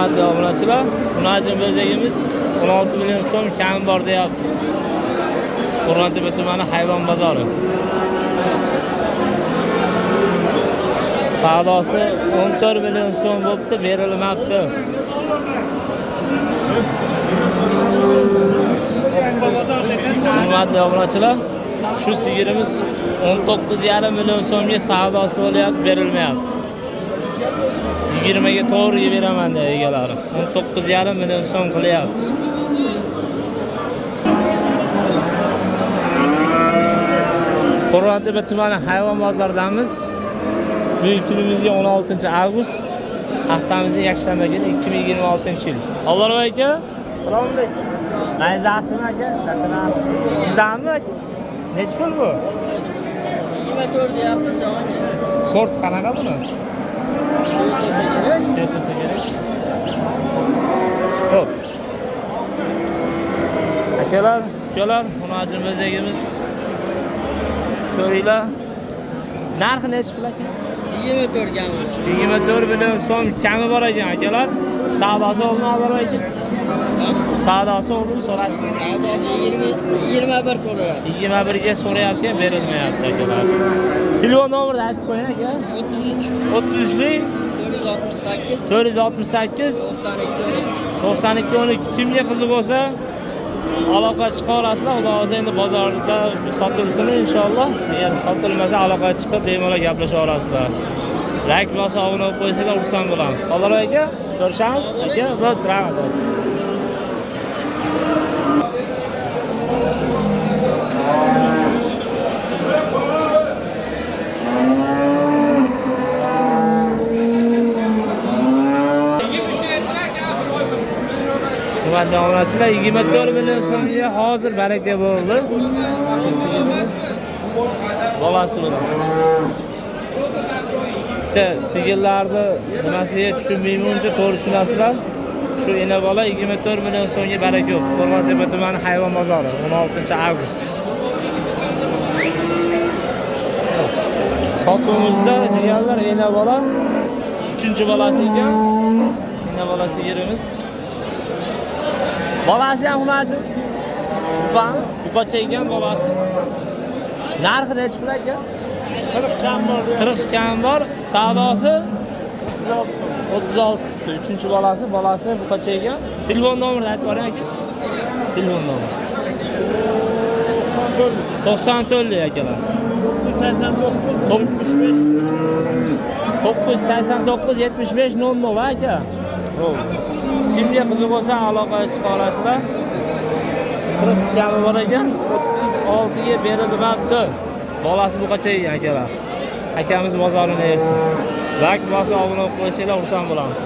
Hurmatli obunachilar, Munajim bozorimiz 16 million so'm kam bor deyapti. Qo'rg'ontepa tumani hayvon bozori. Savdosi 14 million so'm bo'pti, berilmabdi. Hurmatli obunachilar, shu sigirimiz 19,5 million so'mga savdosi bo'lyapti, berilmayapti. 20 ga to'g'ri beraman dedi egalari. 19,5 million so'm qilyapti. Qo'rg'ontepa tumani hayvon bozoridamiz. Bugun kunimizga 16-avgust, haftamizning yakshanba kuni 2026-yil. Allohu aka, salom alaykum. Mayzasimi aka? Sizdanmi aka? Nech pul bu? 24 deyapmiz javob. Sort qanaqa buni? Shu bo'lsa kerak. Xo'p. Akalar, ukalar, Munajim bozorimiz. Ko'ringlar. Narxi nech pul aka? 24 gamiz. 24 million so'm kami bor ekan akalar. Savdosi oldimi Alloh aka? Savdosi oldimi so'rashdi. Savdosi 21 so'rayapti. 21 ga so'rayapti, berilmayapti akalar. Telefon nomerini aytib qo'ying aka. 33lik 468 468 92 12. Kimga qiziq bo'lsa aloqa chiqa olasizlar. Xudo o'zi endi bozorda sotilsin inshaalloh. Agar sotilmasa aloqa chiqib bemalol gaplasha olasizlar. Like bosib obuna bo'lib qo'ysanglar xursand bo'lamiz. Alloh aka, ko'rishamiz. Aka, bo'p, rahmat. Hurmatli obunachilar, 24 million so'mga hozir baraka bo'ldi. Bolasi bilan. Sigirlarni nimasiga tushunmayman-cha, to'g'ri tushunasizlar. Shu ena bola 24 million so'mga baraka yo'q. Qo'rg'ontepa tumani hayvon bozori 16-avgust. Sotuvimizda jigarlar ena bola 3-bolasi ekan. Ena bola sigirimiz. Bolasi ham Munajim. Buqacha ekan bolasi. Narxi nech pul aka? 40 kam bor. 40 kam bor. Savdosi 36 qilibdi. 3-bolasi, bolasi buqacha ekan. Telefon nomerini aytib bering aka. Telefon nomeri 94 akalar. 989 75 00 aka. Xo'p. Kimga qiziq bo'lsa aloqa chiqa olasizlar. 40 kami bor ekan, 36 ga berilmabdi. Bolasi buqacha ekan akalar. Akamiz bozorini yersin. Like bosib obuna bo'lib qo'ysanglar xursand bo'lamiz.